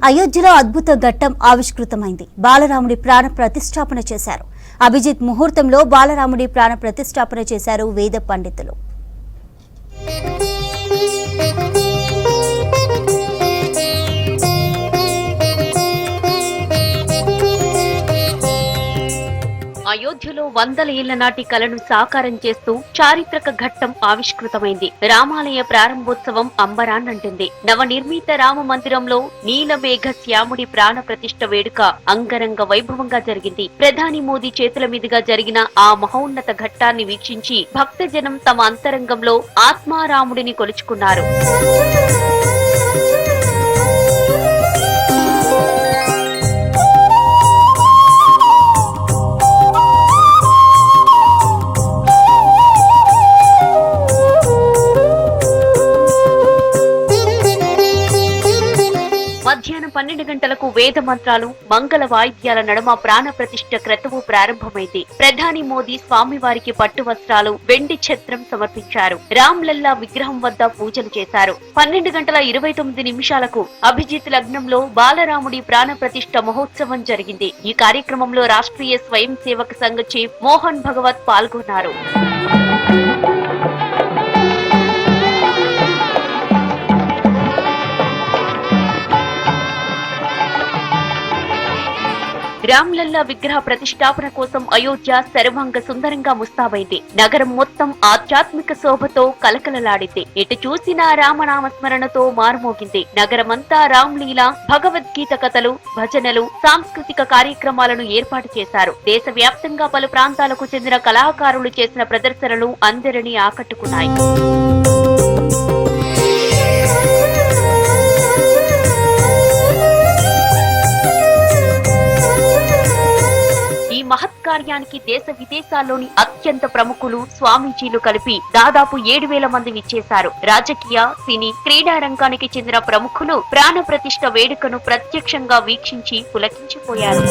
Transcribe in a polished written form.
అయోధ్యలో అద్భుత ఘట్టం ఆవిష్కృతమైంది. బాలరాముడి ప్రాణ ప్రతిష్ఠాపన చేశారు. అభిజిత్ ముహూర్తంలో బాలరాముడి ప్రాణ ప్రతిష్ఠాపన చేశారు వేద పండితులు. అయోధ్యలో వందల ఏళ్ల నాటి కలను సాకారం చేస్తూ చారిత్రక ఘట్టం ఆవిష్కృతమైంది. రామాలయ ప్రారంభోత్సవం అంబరాన్నంటింది. నవనిర్మిత రామ మందిరంలో నీలమేఘ శ్యాముడి ప్రాణ ప్రతిష్ఠ వేడుక అంగరంగ వైభవంగా జరిగింది. ప్రధాని మోదీ చేతుల మీదుగా జరిగిన ఆ మహోన్నత ఘట్టాన్ని వీక్షించి భక్తజనం తమ అంతరంగంలో ఆత్మారాముడిని కొలుచుకున్నారు. మధ్యాహ్నం 12 గంటలకు వేద మంత్రాలు, మంగళ వాయిద్యాల నడుమ ప్రాణ ప్రతిష్ఠ క్రతువు ప్రారంభమైంది. ప్రధాని మోదీ స్వామివారికి పట్టు వస్త్రాలు, వెండి ఛత్రం సమర్పించారు. రామ్లల్లా విగ్రహం వద్ద పూజలు చేశారు. 12:29 అభిజిత్ లగ్నంలో బాలరాముడి ప్రాణ ప్రతిష్ఠ మహోత్సవం జరిగింది. ఈ కార్యక్రమంలో రాష్ట్రీయ స్వయం సేవక సంఘ చీఫ్ మోహన్ భగవత్ పాల్గొన్నారు. రామ్లల్లా విగ్రహ ప్రతిష్టాపన కోసం అయోధ్య సర్వాంగ సుందరంగా ముస్తాబైంది. నగరం మొత్తం ఆధ్యాత్మిక శోభతో కలకలలాడింది. ఎటు చూసినా రామనామస్మరణతో మారుమోగింది. నగరమంతా రామ్లీల, భగవద్గీత కథలు, భజనలు, సాంస్కృతిక కార్యక్రమాలను ఏర్పాటు చేశారు. దేశవ్యాప్తంగా పలు ప్రాంతాలకు చెందిన కళాకారులు చేసిన ప్రదర్శనలు అందరినీ ఆకట్టుకున్నాయి. మహత్కార్యానికి దేశ విదేశాల్లోని అత్యంత ప్రముఖులు, స్వామీజీలు కలిపి దాదాపు 7,000 మంది విచ్చేశారు. రాజకీయ, సినీ, క్రీడా రంగానికి చెందిన ప్రముఖులు ప్రాణ ప్రతిష్ఠ వేడుకను ప్రత్యక్షంగా వీక్షించి పులకించిపోయారు.